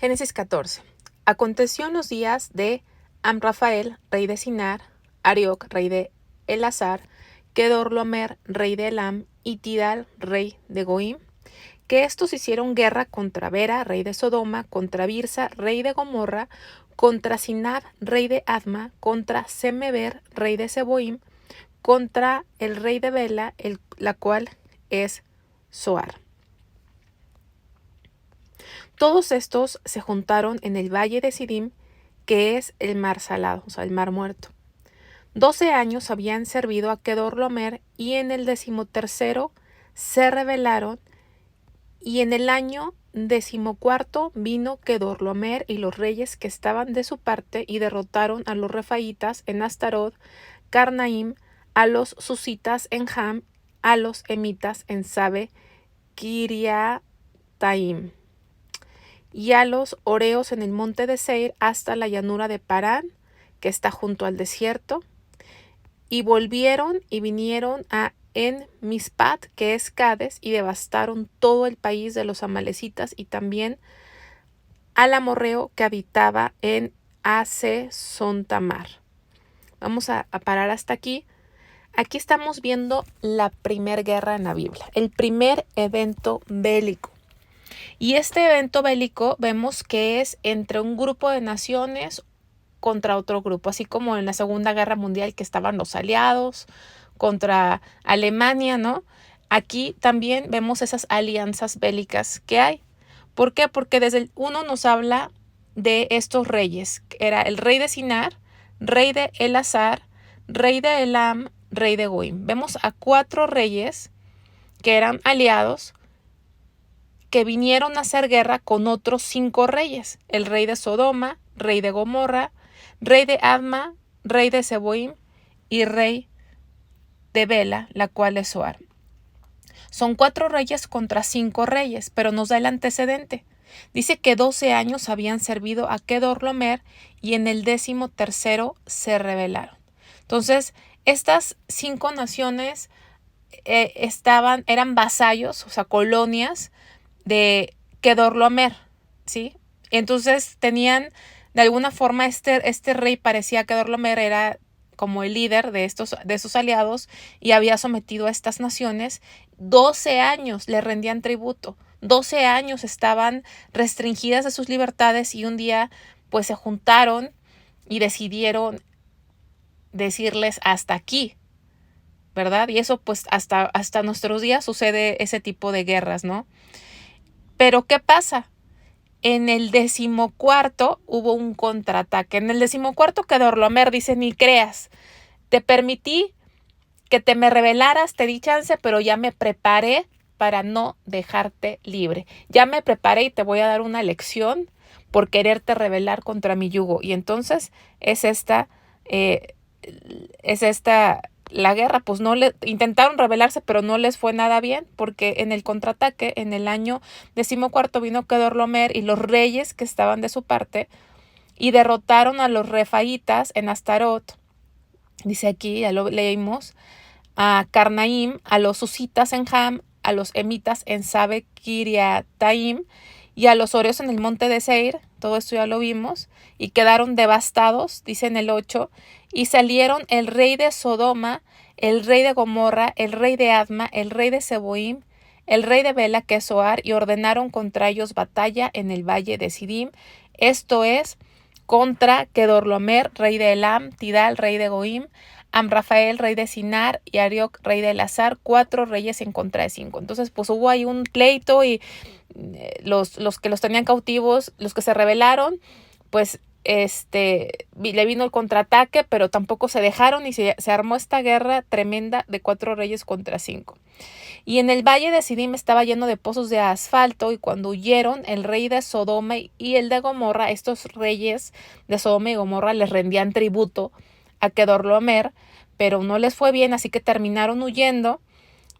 Génesis 14. Aconteció en los días de Amrafael, rey de Sinar, Arioc, rey de Elazar, Kedorlomer, rey de Elam, y Tidal, rey de Goim, que estos hicieron guerra contra Bera, rey de Sodoma, contra Birsa, rey de Gomorra, contra Sinab, rey de Adma, contra Semeber, rey de Seboim, contra el rey de Bela, la cual es Zoar. Todos estos se juntaron en el valle de Sidim, que es el mar salado, o sea, el mar muerto. 12 años habían servido a Kedorlomer, y en el 13º se rebelaron, y en el año 14 vino Kedorlomer y los reyes que estaban de su parte, y derrotaron a los refaitas en Astarot, Carnaim, a los susitas en Ham, a los emitas en Sabe, Kiriataim, y a los oreos en el monte de Seir hasta la llanura de Parán, que está junto al desierto. Y volvieron y vinieron a En Mispat, que es Cades, y devastaron todo el país de los amalecitas, y también al amorreo que habitaba en Ase-Sontamar. Vamos a parar hasta aquí. Aquí estamos viendo la primera guerra en la Biblia, el primer evento bélico. Y este evento bélico vemos que es entre un grupo de naciones contra otro grupo, así como en la Segunda Guerra Mundial, que estaban los aliados contra Alemania, ¿no? Aquí también vemos esas alianzas bélicas que hay. ¿Por qué? Porque desde el 1 nos habla de estos reyes, que era el rey de Sinar, rey de Elazar, rey de Elam, rey de Goim. Vemos a 4 reyes que eran aliados, que vinieron a hacer guerra con otros 5 reyes, el rey de Sodoma, rey de Gomorra, rey de Adma, rey de Seboim y rey de Bela, la cual es Zoar. Son 4 reyes contra 5 reyes, pero nos da el antecedente. Dice que 12 años habían servido a Kedorlomer, y en el 13º se rebelaron. Entonces, estas 5 naciones eran vasallos, o sea, colonias de Kedorlomer, ¿sí? Entonces tenían, de alguna forma, este rey parecía que Kedorlomer era como el líder de estos aliados, y había sometido a estas naciones. 12 años le rendían tributo, 12 años estaban restringidas de sus libertades, y un día pues se juntaron y decidieron decirles hasta aquí, ¿verdad? Y eso pues hasta nuestros días sucede ese tipo de guerras, ¿no? Pero ¿qué pasa? En el 14º hubo un contraataque. En el 14º Kedorlomer dice: ni creas, te permití que te me rebelaras, te di chance, pero ya me preparé para no dejarte libre. Ya me preparé y te voy a dar una lección por quererte rebelar contra mi yugo. Y entonces es esta la guerra. Pues intentaron rebelarse, pero no les fue nada bien, porque en el contraataque, en el año 14 vino Kedorlomer y los reyes que estaban de su parte, y derrotaron a los refaitas en Astarot. Dice aquí, ya lo leímos, a Carnaim, a los susitas en Ham, a los emitas en Sabe, Kiriataim, y a los oreos en el monte de Seir. Todo esto ya lo vimos, y quedaron devastados, dice en el 8, y salieron el rey de Sodoma, el rey de Gomorra, el rey de Adma, el rey de Seboim, el rey de Bela, que es Zoar, y ordenaron contra ellos batalla en el valle de Sidim, esto es, contra Kedorlomer, rey de Elam, Tidal, rey de Goim, Amrafael, rey de Sinar, y Arioc, rey de Elazar, 4 reyes en contra de 5. Entonces, pues hubo ahí un pleito, y los que los tenían cautivos, los que se rebelaron, pues le vino el contraataque, pero tampoco se dejaron, y se armó esta guerra tremenda de 4 reyes contra 5. Y en el valle de Sidim estaba lleno de pozos de asfalto, y cuando huyeron el rey de Sodoma y el de Gomorra, estos reyes de Sodoma y Gomorra les rendían tributo a Kedorlomer, pero no les fue bien, así que terminaron huyendo.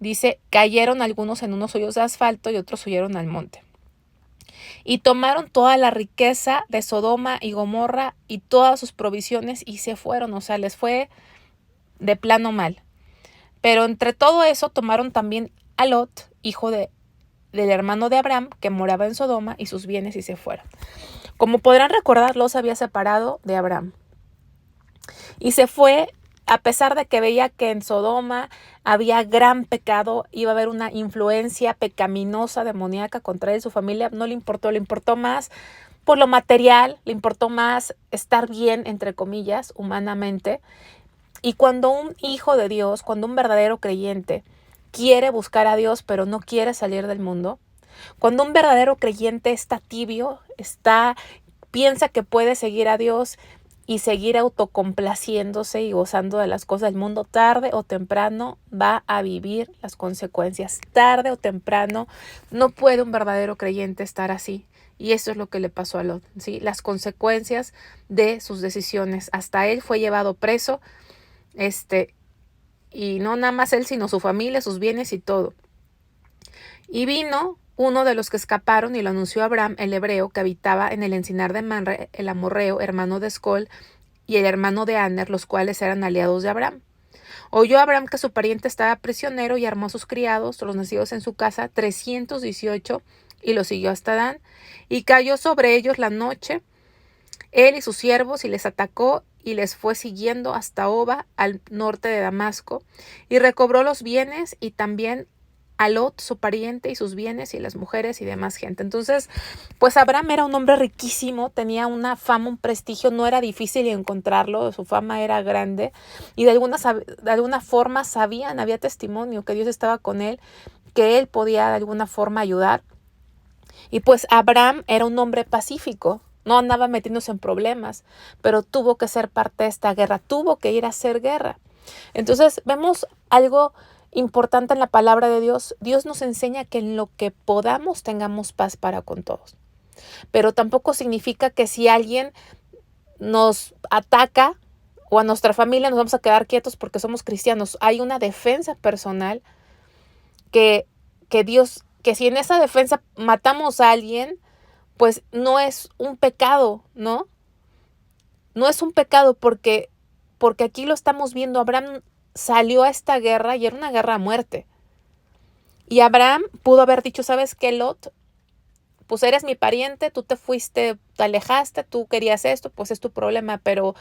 Dice, cayeron algunos en unos hoyos de asfalto y otros huyeron al monte. Y tomaron toda la riqueza de Sodoma y Gomorra y todas sus provisiones, y se fueron, o sea, les fue de plano mal. Pero entre todo eso tomaron también a Lot, hijo de del hermano de Abraham, que moraba en Sodoma, y sus bienes, y se fueron. Como podrán recordar, Lot se había separado de Abraham. Y se fue a pesar de que veía que en Sodoma había gran pecado, iba a haber una influencia pecaminosa, demoníaca contra él y su familia. No le importó más por lo material, le importó más estar bien, entre comillas, humanamente. Y cuando un hijo de Dios, cuando un verdadero creyente quiere buscar a Dios, pero no quiere salir del mundo, cuando un verdadero creyente está tibio, piensa que puede seguir a Dios y seguir autocomplaciéndose y gozando de las cosas del mundo, tarde o temprano va a vivir las consecuencias. Tarde o temprano no puede un verdadero creyente estar así. Y eso es lo que le pasó a Lot, ¿sí? Las consecuencias de sus decisiones. Hasta él fue llevado preso, y no nada más él, sino su familia, sus bienes y todo. Y vino uno de los que escaparon y lo anunció a Abraham, el hebreo, que habitaba en el encinar de Manre, el amorreo, hermano de Escol, y el hermano de Aner, los cuales eran aliados de Abraham. Oyó Abraham que su pariente estaba prisionero y armó a sus criados, los nacidos en su casa, 318, y los siguió hasta Dan. Y cayó sobre ellos la noche, él y sus siervos, y les atacó y les fue siguiendo hasta Oba, al norte de Damasco, y recobró los bienes y también a Lot, su pariente, y sus bienes y las mujeres y demás gente. Entonces, pues Abraham era un hombre riquísimo, tenía una fama, un prestigio, no era difícil encontrarlo, su fama era grande y de alguna forma había testimonio que Dios estaba con él, que él podía de alguna forma ayudar. Y pues Abraham era un hombre pacífico, no andaba metiéndose en problemas, pero tuvo que ser parte de esta guerra, tuvo que ir a hacer guerra. Entonces vemos algo importante en la palabra de Dios. Dios nos enseña que en lo que podamos tengamos paz para con todos. Pero tampoco significa que si alguien nos ataca o a nuestra familia nos vamos a quedar quietos porque somos cristianos. Hay una defensa personal que Dios, que si en esa defensa matamos a alguien, pues no es un pecado, ¿no? No es un pecado porque aquí lo estamos viendo. Abraham salió a esta guerra y era una guerra a muerte. Y Abraham pudo haber dicho, ¿sabes qué, Lot? Pues eres mi pariente, tú te fuiste, te alejaste, tú querías esto, pues es tu problema. Pero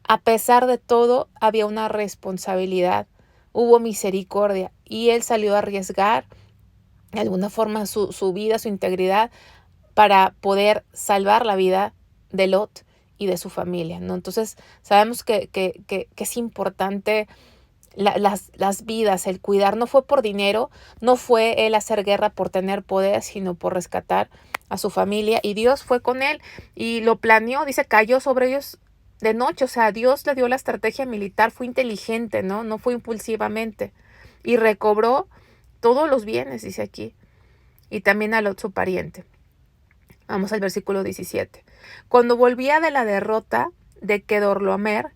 a pesar de todo, había una responsabilidad, hubo misericordia y él salió a arriesgar de alguna forma su vida, su integridad, para poder salvar la vida de Lot y de su familia, ¿no? Entonces sabemos que es importante las vidas, el cuidar. No fue por dinero, no fue él hacer guerra por tener poder, sino por rescatar a su familia. Y Dios fue con él y lo planeó, dice, cayó sobre ellos de noche. O sea, Dios le dio la estrategia militar, fue inteligente, ¿no? No fue impulsivamente. Y recobró todos los bienes, dice aquí. Y también a Lot, su pariente. Vamos al versículo 17. Cuando volvía de la derrota de Kedorlaomer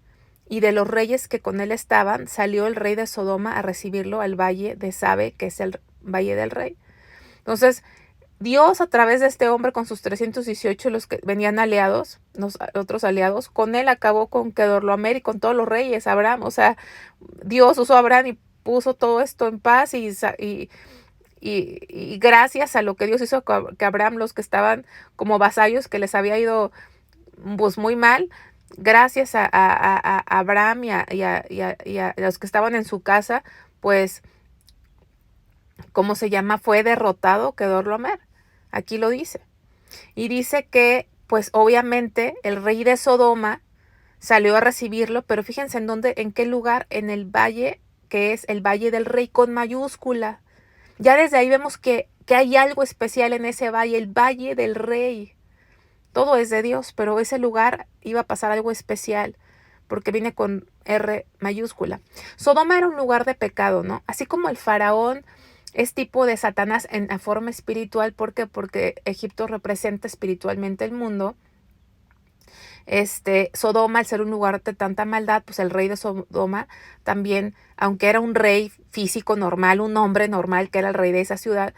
y de los reyes que con él estaban, salió el rey de Sodoma a recibirlo al valle de Sabe, que es el valle del rey. Entonces, Dios a través de este hombre con sus 318, los que venían aliados, los otros aliados, con él acabó con Kedorlaomer y con todos los reyes, Abraham. O sea, Dios usó a Abraham y puso todo esto en paz y gracias a lo que Dios hizo que Abraham, los que estaban como vasallos, que les había ido pues muy mal, gracias a Abraham y a los que estaban en su casa, pues, ¿cómo se llama? Fue derrotado Kedorlaomer. Aquí lo dice. Y dice que, pues obviamente, el rey de Sodoma salió a recibirlo, pero fíjense en qué lugar, en el valle, que es el Valle del Rey con mayúscula. Ya desde ahí vemos que hay algo especial en ese valle, el Valle del Rey. Todo es de Dios, pero ese lugar iba a pasar algo especial, porque viene con R mayúscula. Sodoma era un lugar de pecado, ¿no? Así como el faraón es tipo de Satanás en la forma espiritual. ¿Por qué? Porque Egipto representa espiritualmente el mundo. Sodoma, al ser un lugar de tanta maldad, pues el rey de Sodoma también, aunque era un rey físico normal, un hombre normal que era el rey de esa ciudad,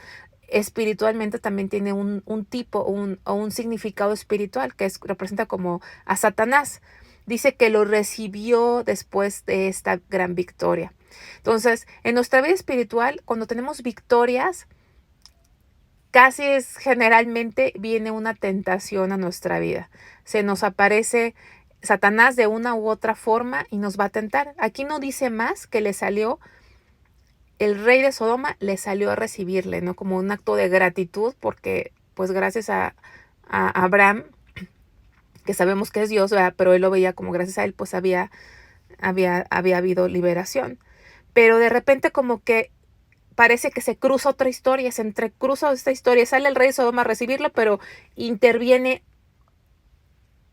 espiritualmente también tiene un tipo o un significado espiritual que representa como a Satanás. Dice que lo recibió después de esta gran victoria. Entonces, en nuestra vida espiritual, cuando tenemos victorias, casi es generalmente viene una tentación a nuestra vida. Se nos aparece Satanás de una u otra forma y nos va a tentar. Aquí no dice más que le salió, el rey de Sodoma le salió a recibirle, ¿no? Como un acto de gratitud, porque pues gracias a Abraham, que sabemos que es Dios, ¿verdad? Pero él lo veía como gracias a él, pues había habido liberación. Pero de repente como que parece que se cruza otra historia, se entrecruza esta historia, sale el rey de Sodoma a recibirlo, pero interviene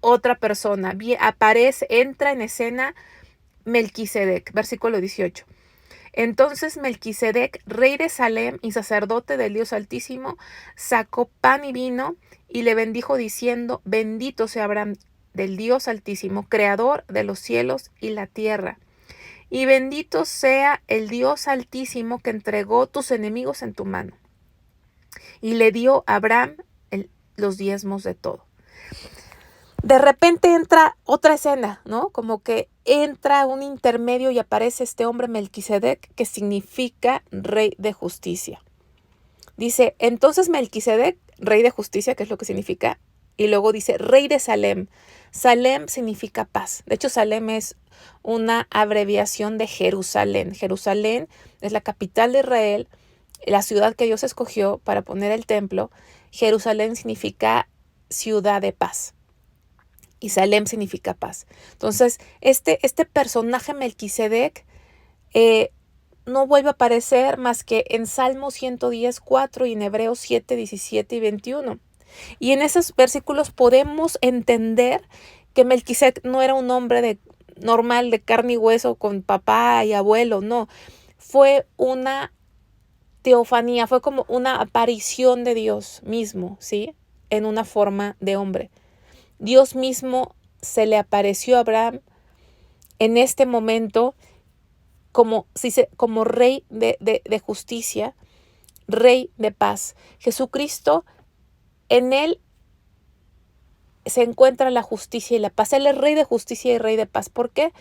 otra persona, aparece, entra en escena Melquisedec, versículo 18. Entonces Melquisedec, rey de Salem y sacerdote del Dios Altísimo, sacó pan y vino y le bendijo diciendo: bendito sea Abraham del Dios Altísimo, creador de los cielos y la tierra. Y bendito sea el Dios Altísimo que entregó tus enemigos en tu mano. Y le dio a Abraham los diezmos de todo. De repente entra otra escena, ¿no? Como que entra un intermedio y aparece este hombre Melquisedec, que significa rey de justicia. Dice, entonces Melquisedec, rey de justicia, que es lo que significa, y luego dice rey de Salem. Salem significa paz. De hecho, Salem es una abreviación de Jerusalén. Jerusalén es la capital de Israel, la ciudad que Dios escogió para poner el templo. Jerusalén significa ciudad de paz. Y Salem significa paz. Entonces, este personaje Melquisedec no vuelve a aparecer más que en Salmo 110:4 y en Hebreos 7:17 y 21. Y en esos versículos podemos entender que Melquisedec no era un hombre normal de carne y hueso con papá y abuelo, no. Fue una teofanía, fue como una aparición de Dios mismo, ¿sí? En una forma de hombre. Dios mismo se le apareció a Abraham en este momento como rey de justicia, rey de paz. Jesucristo, en él se encuentra la justicia y la paz. Él es rey de justicia y rey de paz. ¿Por qué?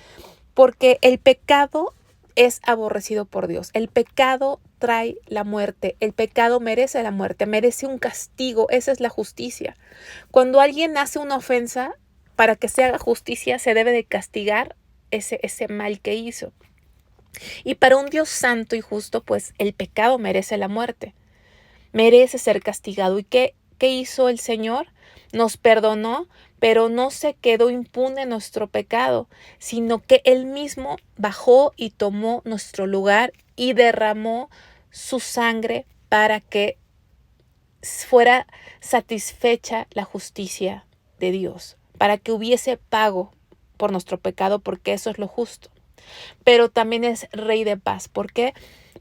Porque el pecado es aborrecido por Dios. El pecado trae la muerte. El pecado merece la muerte, merece un castigo. Esa es la justicia. Cuando alguien hace una ofensa, para que se haga justicia, se debe de castigar ese mal que hizo. Y para un Dios santo y justo, pues el pecado merece la muerte. Merece ser castigado. ¿Y qué hizo el Señor? Nos perdonó, pero no se quedó impune nuestro pecado, sino que Él mismo bajó y tomó nuestro lugar y derramó su sangre para que fuera satisfecha la justicia de Dios, para que hubiese pago por nuestro pecado, porque eso es lo justo. Pero también es rey de paz. ¿Por qué?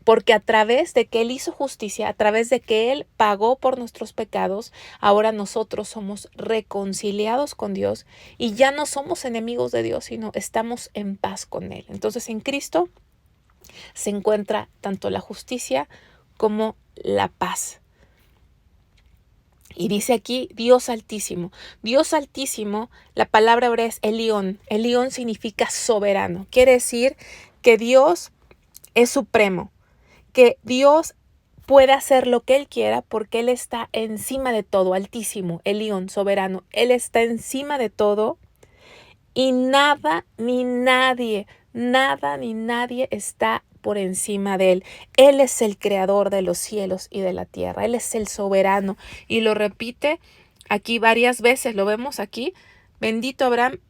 Porque a través de que Él hizo justicia, a través de que Él pagó por nuestros pecados, ahora nosotros somos reconciliados con Dios y ya no somos enemigos de Dios, sino estamos en paz con Él. Entonces en Cristo se encuentra tanto la justicia como la paz. Y dice aquí Dios Altísimo. Dios Altísimo, la palabra hebrea es Elión. Elión significa soberano. Quiere decir que Dios es supremo, que Dios puede hacer lo que Él quiera porque Él está encima de todo, Altísimo, Elión, soberano. Él está encima de todo y nada ni nadie está por encima de Él. Él es el creador de los cielos y de la tierra. Él es el soberano. Y lo repite aquí varias veces. Lo vemos aquí. Bendito Abraham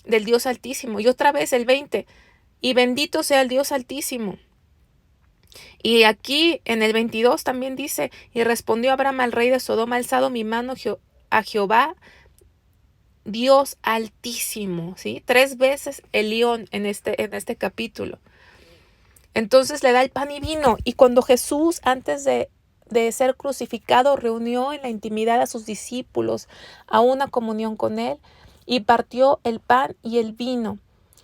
del Dios Altísimo. Y otra vez el 20. Y bendito sea el Dios Altísimo. Y aquí en el 22 también dice, y respondió Abraham al rey de Sodoma, alzado mi mano a Jehová, Dios Altísimo, ¿sí? 3 veces Elión en este capítulo. Entonces le da el pan y vino. Y cuando Jesús, antes de ser crucificado, reunió en la intimidad a sus discípulos a una comunión con Él y partió el pan y el vino.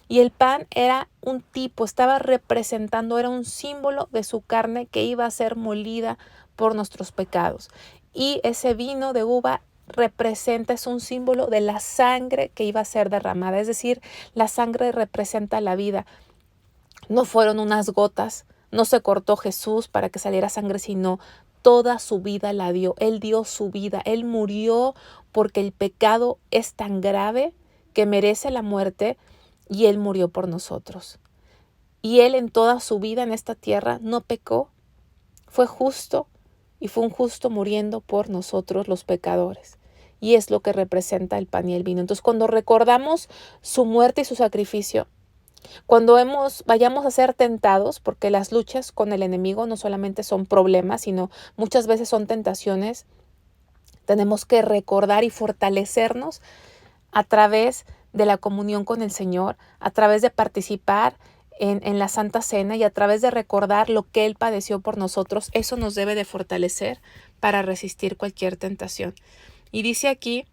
Y el pan era un tipo, estaba representando, era un símbolo de su carne que iba a ser molida por nuestros pecados. Y ese vino de uva es un símbolo de la sangre que iba a ser derramada. Es decir, la sangre representa la vida. No fueron unas gotas, no se cortó Jesús para que saliera sangre, sino toda su vida la dio. Él dio su vida. Él murió porque el pecado es tan grave que merece la muerte y Él murió por nosotros. Y Él en toda su vida en esta tierra no pecó, fue justo y fue un justo muriendo por nosotros los pecadores. Y es lo que representa el pan y el vino. Entonces cuando recordamos su muerte y su sacrificio, cuando vayamos a ser tentados, porque las luchas con el enemigo no solamente son problemas, sino muchas veces son tentaciones, tenemos que recordar y fortalecernos a través de la comunión con el Señor, a través de participar en la Santa Cena y a través de recordar lo que Él padeció por nosotros. Eso nos debe de fortalecer para resistir cualquier tentación. Y dice aquí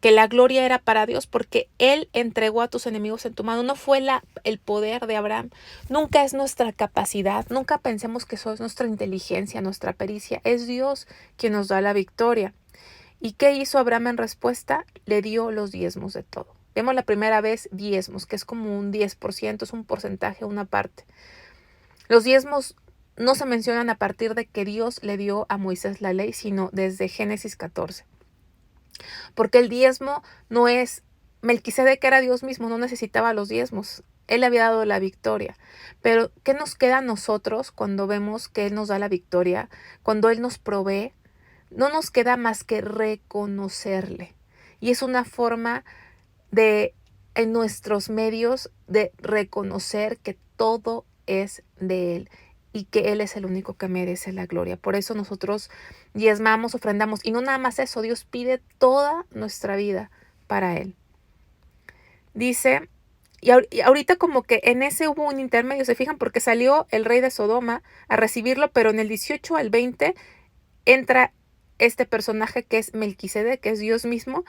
que la gloria era para Dios porque Él entregó a tus enemigos en tu mano. No fue el poder de Abraham, nunca es nuestra capacidad, nunca pensemos que eso es nuestra inteligencia, nuestra pericia. Es Dios quien nos da la victoria. ¿Y qué hizo Abraham en respuesta? Le dio los diezmos de todo. Vemos la primera vez diezmos, que es como un 10%, es un porcentaje, una parte. Los diezmos no se mencionan a partir de que Dios le dio a Moisés la ley, sino desde Génesis 14. Porque el diezmo no es, Melquisedec era Dios mismo, no necesitaba los diezmos. Él le había dado la victoria. Pero ¿qué nos queda a nosotros cuando vemos que Él nos da la victoria? Cuando Él nos provee, no nos queda más que reconocerle. Y es una forma en nuestros medios, de reconocer que todo es de Él y que Él es el único que merece la gloria. Por eso nosotros diezmamos, ofrendamos. Y no nada más eso, Dios pide toda nuestra vida para Él. Dice, y ahorita como que en ese hubo un intermedio, ¿se fijan? Porque salió el rey de Sodoma a recibirlo, pero en el 18 al 20 entra este personaje que es Melquisedec, que es Dios mismo.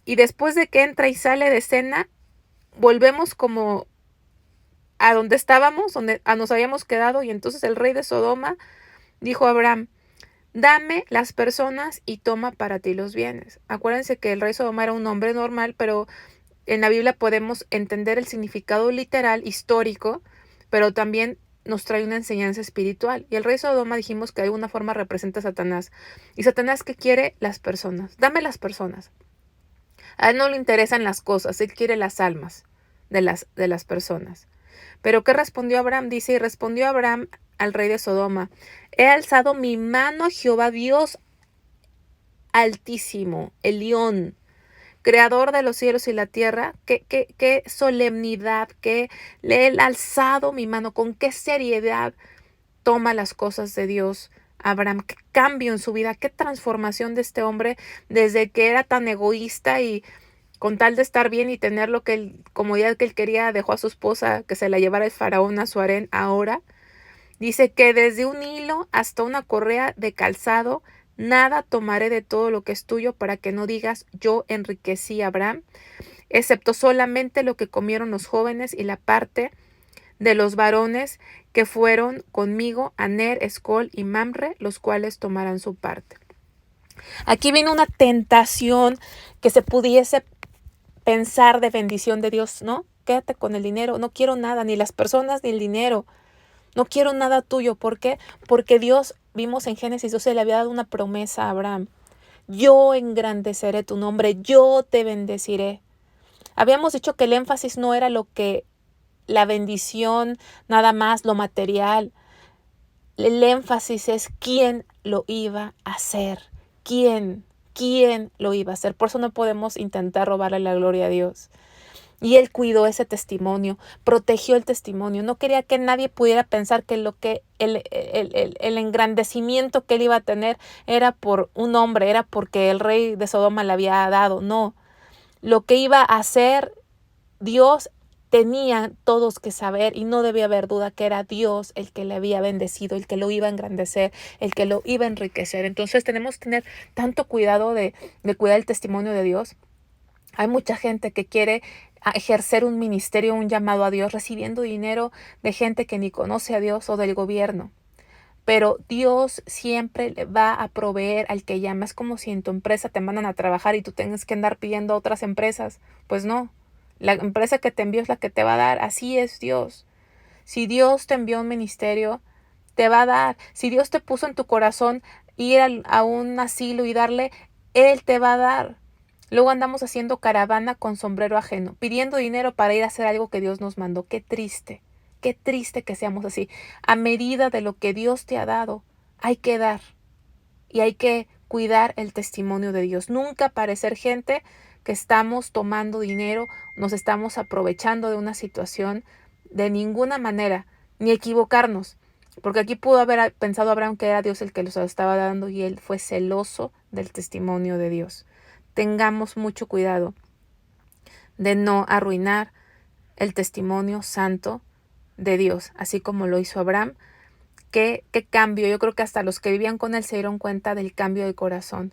Y después de que entra y sale de escena, volvemos como a donde estábamos, donde nos habíamos quedado. Y entonces el rey de Sodoma dijo a Abraham, dame las personas y toma para ti los bienes. Acuérdense que el rey de Sodoma era un hombre normal, pero en la Biblia podemos entender el significado literal, histórico, pero también nos trae una enseñanza espiritual. Y el rey de Sodoma dijimos que de alguna forma representa a Satanás. ¿Y Satanás qué quiere? Las personas. Dame las personas. A él no le interesan las cosas, él quiere las almas de las personas. Pero ¿qué respondió Abraham? Dice, y respondió Abraham al rey de Sodoma, he alzado mi mano a Jehová Dios altísimo, Elión, creador de los cielos y la tierra. Qué solemnidad, que le he alzado mi mano, con qué seriedad toma las cosas de Dios. Abraham, qué cambio en su vida, qué transformación de este hombre, desde que era tan egoísta y con tal de estar bien y tener lo que comodidad que él quería, dejó a su esposa que se la llevara el faraón a su harén. Ahora dice que desde un hilo hasta una correa de calzado, nada tomaré de todo lo que es tuyo, para que no digas, yo enriquecí a Abraham, excepto solamente lo que comieron los jóvenes y la parte de los varones que fueron conmigo, Aner, Escol y Mamre, los cuales tomarán su parte. Aquí viene una tentación que se pudiese pensar de bendición de Dios, ¿no? Quédate con el dinero, no quiero nada, ni las personas ni el dinero, no quiero nada tuyo. ¿Por qué? Porque Dios, vimos en Génesis 12, le había dado una promesa a Abraham. Yo engrandeceré tu nombre, yo te bendeciré. Habíamos dicho que el énfasis no era la bendición, nada más lo material. El énfasis es quién lo iba a hacer. ¿Quién lo iba a hacer? Por eso no podemos intentar robarle la gloria a Dios. Y Él cuidó ese testimonio, protegió el testimonio. No quería que nadie pudiera pensar que el engrandecimiento que Él iba a tener era por un hombre, era porque el rey de Sodoma le había dado. No, lo que iba a hacer Dios, tenían todos que saber, y no debía haber duda que era Dios el que le había bendecido, el que lo iba a engrandecer, el que lo iba a enriquecer. Entonces tenemos que tener tanto cuidado de cuidar el testimonio de Dios. Hay mucha gente que quiere ejercer un ministerio, un llamado a Dios, recibiendo dinero de gente que ni conoce a Dios o del gobierno. Pero Dios siempre le va a proveer al que llama. Es como si en tu empresa te mandan a trabajar y tú tengas que andar pidiendo a otras empresas. Pues no. La empresa que te envió es la que te va a dar. Así es Dios. Si Dios te envió un ministerio, te va a dar. Si Dios te puso en tu corazón ir a un asilo y darle, Él te va a dar. Luego andamos haciendo caravana con sombrero ajeno, pidiendo dinero para ir a hacer algo que Dios nos mandó. Qué triste que seamos así. A medida de lo que Dios te ha dado, hay que dar y hay que cuidar el testimonio de Dios. Nunca parecer gente que estamos tomando dinero, nos estamos aprovechando de una situación de ninguna manera, ni equivocarnos. Porque aquí pudo haber pensado Abraham que era Dios el que los estaba dando y él fue celoso del testimonio de Dios. Tengamos mucho cuidado de no arruinar el testimonio santo de Dios, así como lo hizo Abraham. Qué cambio. Yo creo que hasta los que vivían con él se dieron cuenta del cambio de corazón.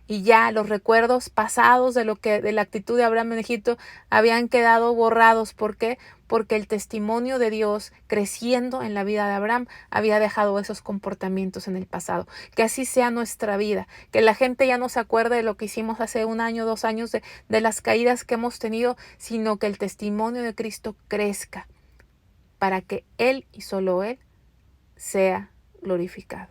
Y ya los recuerdos pasados de la actitud de Abraham en Egipto habían quedado borrados. ¿Por qué? Porque el testimonio de Dios creciendo en la vida de Abraham había dejado esos comportamientos en el pasado. Que así sea nuestra vida, que la gente ya no se acuerde de lo que hicimos hace 1 año, 2 años, de las caídas que hemos tenido, sino que el testimonio de Cristo crezca para que Él y solo Él sea glorificado.